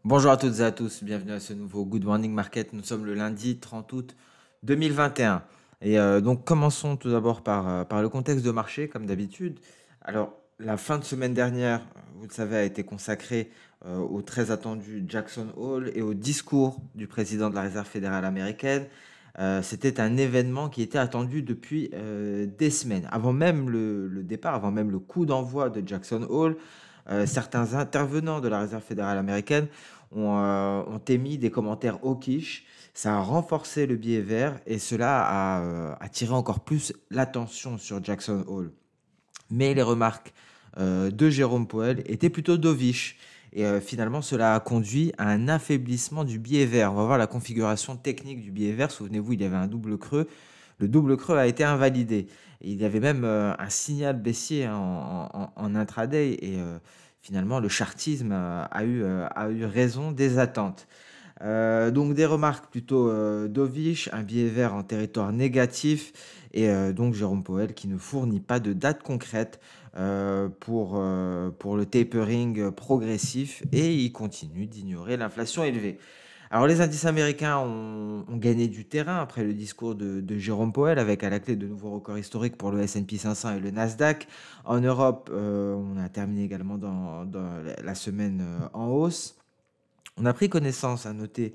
Bonjour à toutes et à tous, bienvenue à ce nouveau Good Morning Market. Nous sommes le lundi 30 août 2021. Donc commençons tout d'abord par le contexte de marché, comme d'habitude. Alors, la fin de semaine dernière, vous le savez, a été consacrée au très attendu Jackson Hole et au discours du président de la Réserve fédérale américaine. C'était un événement qui était attendu depuis des semaines. Avant même le départ, avant même le coup d'envoi de Jackson Hole, certains intervenants de la Réserve fédérale américaine ont émis des commentaires hawkish. Ça a renforcé le biais vert et cela a attiré encore plus l'attention sur Jackson Hole. Mais les remarques de Jérôme Powell étaient plutôt dovish. Finalement, cela a conduit à un affaiblissement du biais vert. On va voir la configuration technique du biais vert. Souvenez-vous, il y avait un double creux. Le double creux a été invalidé. Et il y avait même un signal baissier hein, en intraday. Finalement, le chartisme a eu raison des attentes. Donc des remarques plutôt dovish, un biais vert en territoire négatif donc Jérôme Powell qui ne fournit pas de date concrète pour le tapering progressif et il continue d'ignorer l'inflation élevée. Alors les indices américains ont gagné du terrain après le discours de Jérôme Powell avec à la clé de nouveaux records historiques pour le S&P 500 et le Nasdaq. En Europe, on a terminé également dans la semaine en hausse. On a pris connaissance, à noter,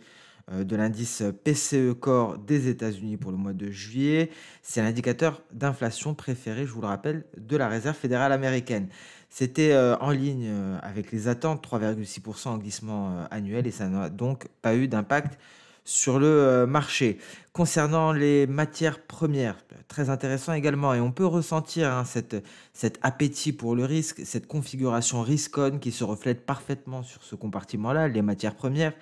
de l'indice PCE Core des États-Unis pour le mois de juillet. C'est l'indicateur d'inflation préféré, je vous le rappelle, de la Réserve fédérale américaine. C'était en ligne avec les attentes, 3,6% en glissement annuel, et ça n'a donc pas eu d'impact sur le marché. Concernant les matières premières, très intéressant également, et on peut ressentir hein, cet appétit pour le risque, cette configuration risk-on qui se reflète parfaitement sur ce compartiment-là, les matières premières.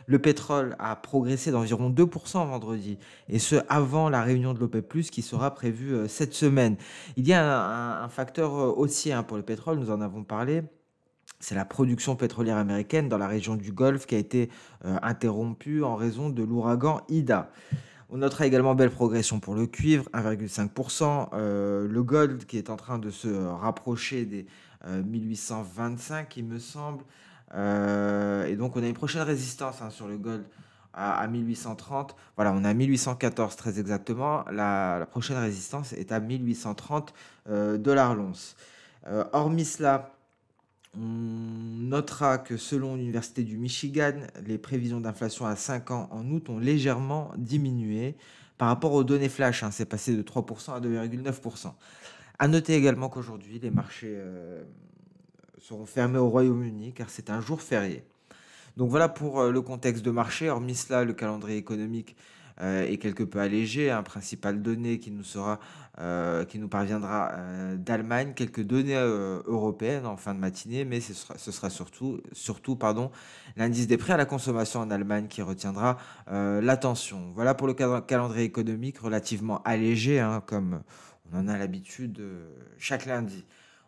Le pétrole a progressé d'environ 2% vendredi, et ce avant la réunion de l'OPEP+, qui sera prévue cette semaine. Il y a un facteur haussier hein, pour le pétrole, nous en avons parlé, c'est la production pétrolière américaine dans la région du Golfe qui a été interrompue en raison de l'ouragan Ida. On notera également belle progression pour le cuivre, 1,5%. Le gold qui est en train de se rapprocher des 1825, il me semble. Et donc on a une prochaine résistance hein, sur le gold à 1830. Voilà, on est à 1814 très exactement. La prochaine résistance est à 1830 dollars l'once. Hormis cela, on notera que selon l'Université du Michigan, les prévisions d'inflation à 5 ans en août ont légèrement diminué par rapport aux données flash. Hein, c'est passé de 3% à 2,9%. À noter également qu'aujourd'hui, les marchés seront fermés au Royaume-Uni car c'est un jour férié. Donc voilà pour le contexte de marché. Hormis cela, le calendrier économique est quelque peu allégé. Un principal donnée qui nous parviendra d'Allemagne, quelques données européennes en fin de matinée, mais ce sera surtout pardon, l'indice des prix à la consommation en Allemagne qui retiendra l'attention. Voilà pour le calendrier économique relativement allégé, hein, comme on en a l'habitude chaque lundi.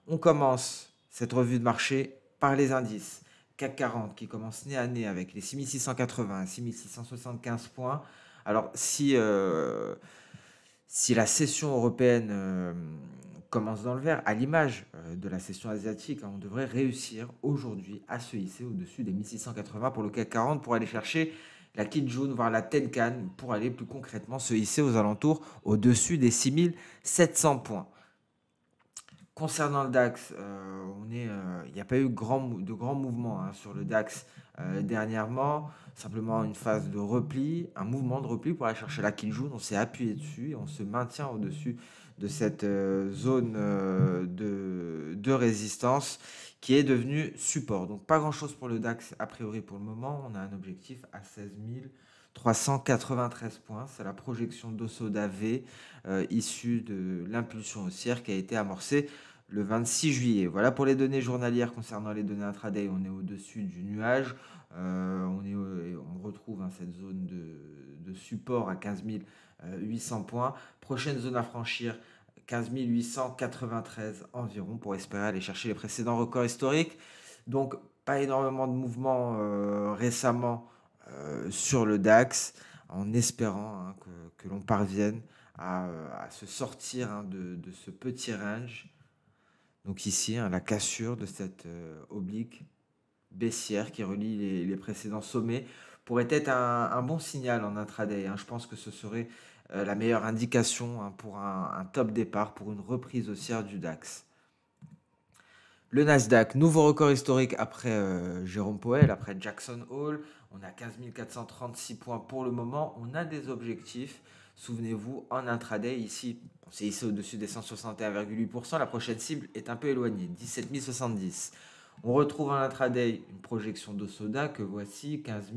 On commence cette revue de marché par les indices. CAC 40 qui commence nez à nez avec les 6680, 6675 points. Alors, si la session européenne commence dans le vert, à l'image de la session asiatique, hein, on devrait réussir aujourd'hui à se hisser au-dessus des 1680 pour le CAC 40 pour aller chercher la Kijun, voire la Tenkan, pour aller plus concrètement se hisser aux alentours au-dessus des 6700 points. Concernant le DAX, il n'y a pas eu de grands mouvements hein, sur le DAX dernièrement. Simplement une phase de repli, un mouvement de repli pour aller chercher la Kijun. On s'est appuyé dessus et on se maintient au-dessus de cette zone de résistance qui est devenue support. Donc pas grand-chose pour le DAX a priori pour le moment. On a un objectif à 16 393 points. C'est la projection d'Ossoda V issue de l'impulsion haussière qui a été amorcée le 26 juillet. Voilà pour les données journalières concernant les données intraday. On est au-dessus du nuage. On retrouve hein, cette zone de support à 15 800 points. Prochaine zone à franchir, 15 893 environ pour espérer aller chercher les précédents records historiques. Donc, pas énormément de mouvements récemment sur le DAX en espérant hein, que l'on parvienne à se sortir hein, de ce petit range. Donc ici, hein, la cassure de cette oblique baissière qui relie les précédents sommets pourrait être un bon signal en intraday, hein. Je pense que ce serait la meilleure indication, hein, pour un top départ, pour une reprise haussière du DAX. Le Nasdaq, nouveau record historique après Jérôme Powell, après Jackson Hole. On a 15 436 points pour le moment. On a des objectifs. Souvenez-vous, en intraday, ici, on s'est hissé au-dessus des 161,8%. La prochaine cible est un peu éloignée, 17 070. On retrouve en intraday une projection de Soda que voici, 15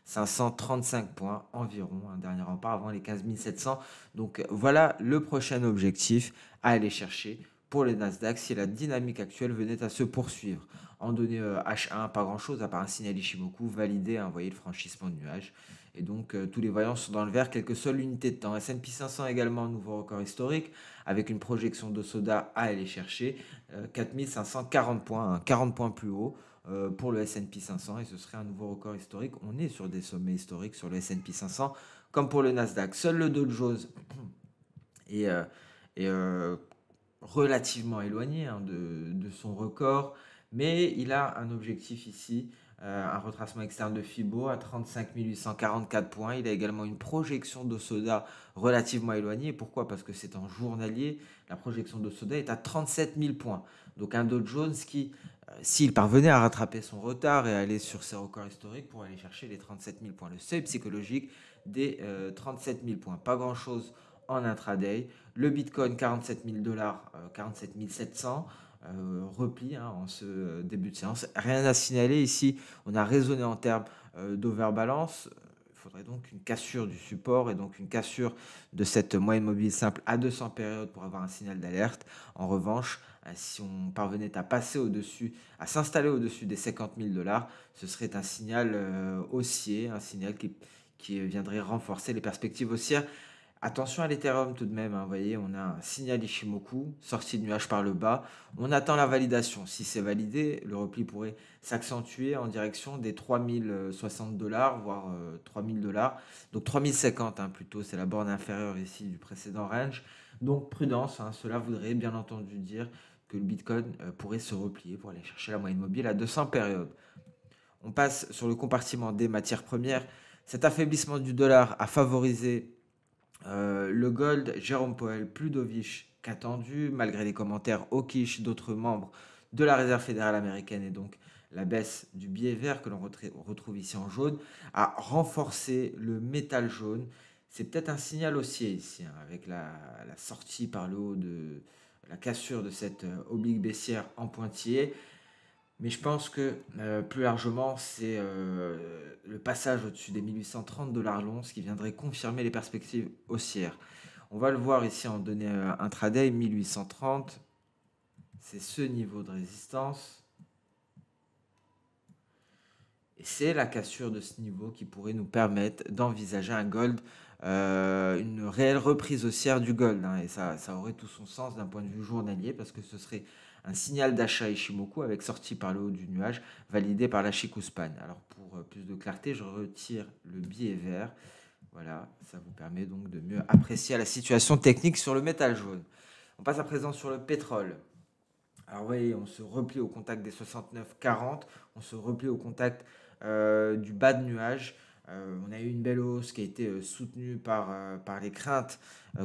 535 points environ, un dernier rempart avant les 15 700. Donc voilà le prochain objectif à aller chercher pour les Nasdaq si la dynamique actuelle venait à se poursuivre. En données H1, pas grand chose à part un signal Ishimoku validé, hein, vous voyez le franchissement de nuage. Et donc tous les voyants sont dans le vert, quelques seules unités de temps. S&P 500 également, nouveau record historique, avec une projection de Soda à aller chercher, 4540 points, hein, 40 points plus haut pour le S&P 500, et ce serait un nouveau record historique. On est sur des sommets historiques sur le S&P 500, comme pour le Nasdaq. Seul le Dow Jones est, relativement éloigné, hein, de son record, mais il a un objectif ici, un retracement externe de Fibo à 35 844 points. Il a également une projection de Soda relativement éloignée. Pourquoi? Parce que c'est en journalier. La projection de Soda est à 37 000 points. Donc un Dow Jones qui, s'il parvenait à rattraper son retard et à aller sur ses records historiques pour aller chercher les 37 000 points, le seuil psychologique des 37 000 points. Pas grand-chose en intraday. Le Bitcoin, 47 000 dollars, 47 700. Repli, hein, en ce début de séance. Rien à signaler ici. On a raisonné en termes d'overbalance. Il faudrait donc une cassure du support et donc une cassure de cette moyenne mobile simple à 200 périodes pour avoir un signal d'alerte. En revanche, si on parvenait à passer au-dessus, à s'installer au-dessus des 50 000 dollars, ce serait un signal haussier, un signal qui viendrait renforcer les perspectives haussières. Attention à l'Ethereum tout de même, hein, vous voyez, on a un signal Ishimoku, sortie de nuage par le bas. On attend la validation. Si c'est validé, le repli pourrait s'accentuer en direction des 3060 dollars, voire 3000 dollars. Donc 3050, hein, plutôt, c'est la borne inférieure ici du précédent range. Donc prudence, hein, cela voudrait bien entendu dire que le Bitcoin pourrait se replier pour aller chercher la moyenne mobile à 200 périodes. On passe sur le compartiment des matières premières. Cet affaiblissement du dollar a favorisé le gold, Jérôme Powell, plus dovish qu'attendu, malgré les commentaires hawkish d'autres membres de la Réserve fédérale américaine, et donc la baisse du billet vert que l'on retrouve ici en jaune, a renforcé le métal jaune. C'est peut-être un signal haussier ici, hein, avec la sortie par le haut de la cassure de cette oblique baissière en pointillé. Mais je pense que plus largement, c'est le passage au-dessus des 1830 dollars l'once qui viendrait confirmer les perspectives haussières. On va le voir ici en données intraday, 1830, c'est ce niveau de résistance. Et c'est la cassure de ce niveau qui pourrait nous permettre d'envisager un gold, une réelle reprise haussière du gold, hein. Et ça aurait tout son sens d'un point de vue journalier parce que ce serait un signal d'achat Ishimoku avec sortie par le haut du nuage validé par la Chikuspan. Alors pour plus de clarté, je retire le billet vert. Voilà, ça vous permet donc de mieux apprécier la situation technique sur le métal jaune. On passe à présent sur le pétrole. Alors vous voyez, on se replie au contact des 69,40, on se replie au contact du bas de nuage. On a eu une belle hausse qui a été soutenue par les craintes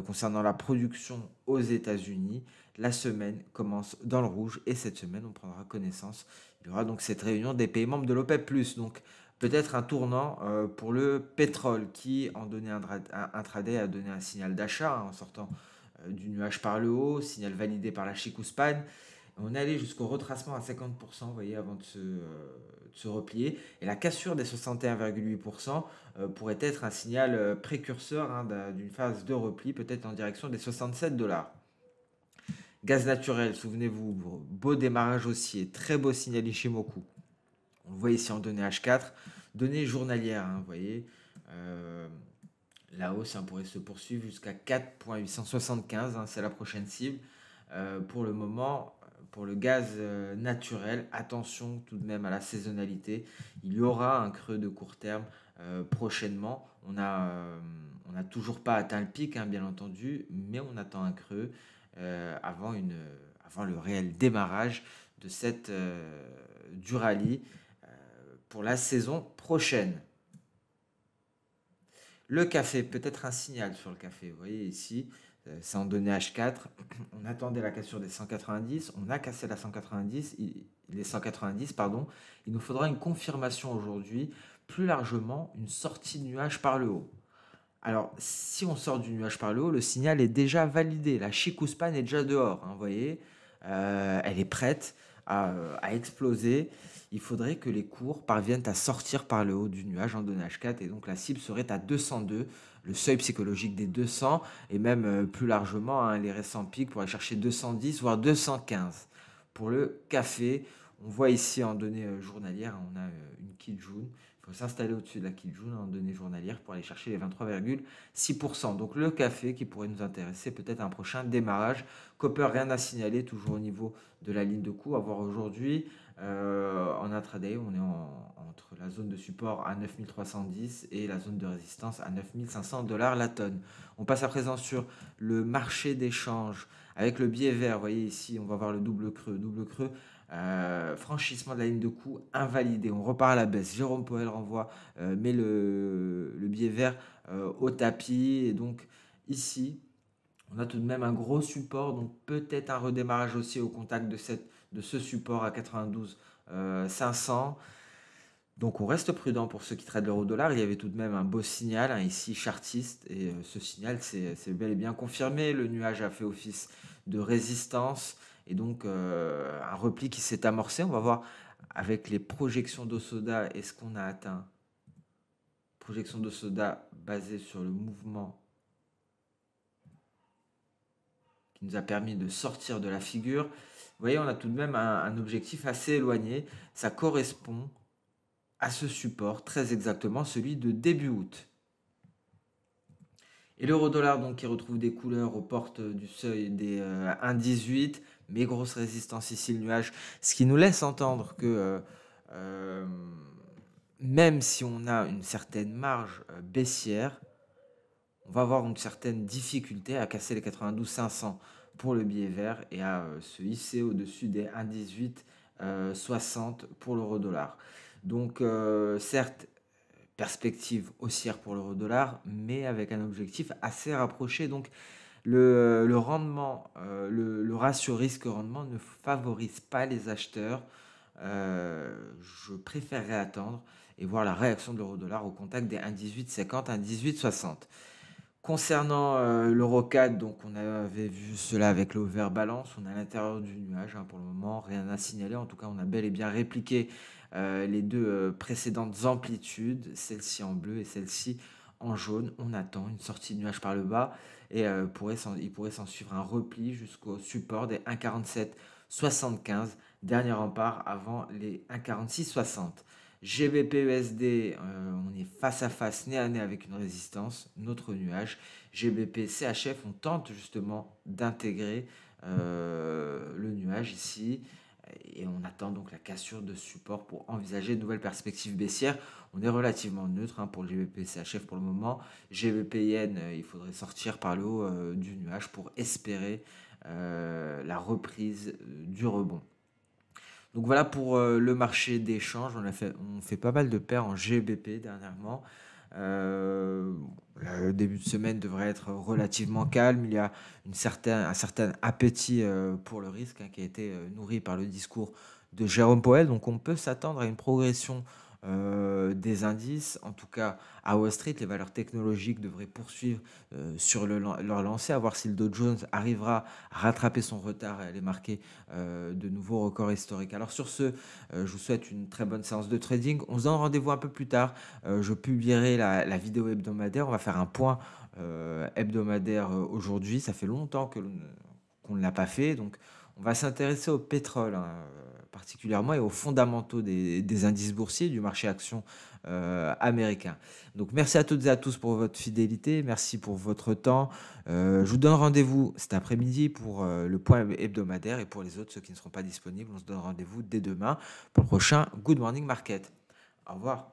concernant la production aux États-Unis. La semaine commence dans le rouge et cette semaine, on prendra connaissance. Il y aura donc cette réunion des pays membres de l'OPEP+. Donc peut-être un tournant pour le pétrole qui, en donné un intraday, a donné un signal d'achat, hein, en sortant du nuage par le haut, signal validé par la Chikuspan. On est allé jusqu'au retracement à 50%, vous voyez, avant de se replier. Et la cassure des 61,8% pourrait être un signal précurseur, hein, d'une phase de repli, peut-être en direction des 67 dollars. Gaz naturel, souvenez-vous, beau démarrage haussier, très beau signal Ishimoku. On le voit ici en données H4, données journalières, hein, vous voyez. La hausse, hein, pourrait se poursuivre jusqu'à 4,875, hein, c'est la prochaine cible. Pour le moment, pour le gaz naturel, attention tout de même à la saisonnalité. Il y aura un creux de court terme prochainement. On n'a toujours pas atteint le pic, hein, bien entendu, mais on attend un creux avant le réel démarrage de du rallye. pour la saison prochaine. Le café, peut-être un signal sur le café. Vous voyez ici, c'est en données H4. On attendait la cassure des 190. On a cassé la 190, les 190, pardon. Il nous faudra une confirmation aujourd'hui. Plus largement, une sortie de nuage par le haut. Alors, si on sort du nuage par le haut, le signal est déjà validé. La Chikuspan est déjà dehors, hein, vous voyez. Elle est prête à exploser. Il faudrait que les cours parviennent à sortir par le haut du nuage en données H4. Et donc, la cible serait à 202, le seuil psychologique des 200. Et même plus largement, hein, les récents pics pour aller chercher 210, voire 215. Pour le café, on voit ici en données journalières, on a une Kijun. Il faut s'installer au-dessus de la Kijun en données journalières pour aller chercher les 23,6%. Donc le café qui pourrait nous intéresser, peut-être un prochain démarrage. Copper, rien à signaler, toujours au niveau de la ligne de coût. À voir aujourd'hui, en intraday, on est entre la zone de support à 9310 et la zone de résistance à 9500 $ la tonne. On passe à présent sur le marché d'échange avec le biais vert. Vous voyez ici, on va voir le double creux. Double creux. Franchissement de la ligne de coût invalidé. On repart à la baisse. Jérôme Powell renvoie, met le biais vert au tapis. Et donc ici, on a tout de même un gros support. Donc peut-être un redémarrage aussi au contact de ce support à 92 500. Donc on reste prudent pour ceux qui traitent l'euro-dollar. Il y avait tout de même un beau signal, hein, ici chartiste. Et ce signal, c'est bel et bien confirmé. Le nuage a fait office de résistance. Et donc, un repli qui s'est amorcé. On va voir avec les projections d'Osoda, est-ce qu'on a atteint projection d'Osoda basée sur le mouvement qui nous a permis de sortir de la figure. Vous voyez, on a tout de même un objectif assez éloigné. Ça correspond à ce support, très exactement, celui de début août. Et l'euro-dollar donc qui retrouve des couleurs aux portes du seuil des 1,18, mais grosse résistance ici le nuage, ce qui nous laisse entendre que même si on a une certaine marge baissière, on va avoir une certaine difficulté à casser les 92 500 pour le billet vert et à se hisser au-dessus des 1,18 60 pour l'euro-dollar. Donc certes, perspective haussière pour l'euro-dollar, mais avec un objectif assez rapproché. Donc le rendement, le ratio risque-rendement ne favorise pas les acheteurs. Je préférerais attendre et voir la réaction de l'euro-dollar au contact des 1,1850, 1,1860. Concernant l'euro-CAD, donc on avait vu cela avec l'overbalance, on est à l'intérieur du nuage, hein, pour le moment, rien à signaler. En tout cas, on a bel et bien répliqué les deux précédentes amplitudes, celle-ci en bleu et celle-ci en jaune. On attend une sortie de nuage par le bas et il pourrait s'en suivre un repli jusqu'au support des 1,4775, dernier rempart avant les 1,4660. GBP-USD, on est face à face, nez à nez avec une résistance, notre nuage. GBP-CHF, on tente justement d'intégrer le nuage ici. Et on attend donc la cassure de support pour envisager de nouvelles perspectives baissières. On est relativement neutre, hein, pour le GBP-CHF pour le moment. GBP-Yen, il faudrait sortir par le haut du nuage pour espérer la reprise du rebond. Donc voilà pour le marché d'échange. On fait pas mal de paires en GBP dernièrement. Le début de semaine devrait être relativement calme. Il y a un certain appétit pour le risque, hein, qui a été nourri par le discours de Jérôme Powell. Donc on peut s'attendre à une progression des indices. En tout cas, à Wall Street, les valeurs technologiques devraient poursuivre sur leur lancée, à voir si le Dow Jones arrivera à rattraper son retard et à aller marquer de nouveaux records historiques. Alors sur ce, je vous souhaite une très bonne séance de trading. On se donne rendez-vous un peu plus tard. Je publierai la vidéo hebdomadaire. On va faire un point hebdomadaire aujourd'hui. Ça fait longtemps qu'on ne l'a pas fait. Donc on va s'intéresser au pétrole, hein, particulièrement, et aux fondamentaux des indices boursiers du marché action américain. Donc merci à toutes et à tous pour votre fidélité, merci pour votre temps. Je vous donne rendez-vous cet après-midi pour le point hebdomadaire, et pour les autres, ceux qui ne seront pas disponibles, on se donne rendez-vous dès demain pour le prochain Good Morning Market. Au revoir.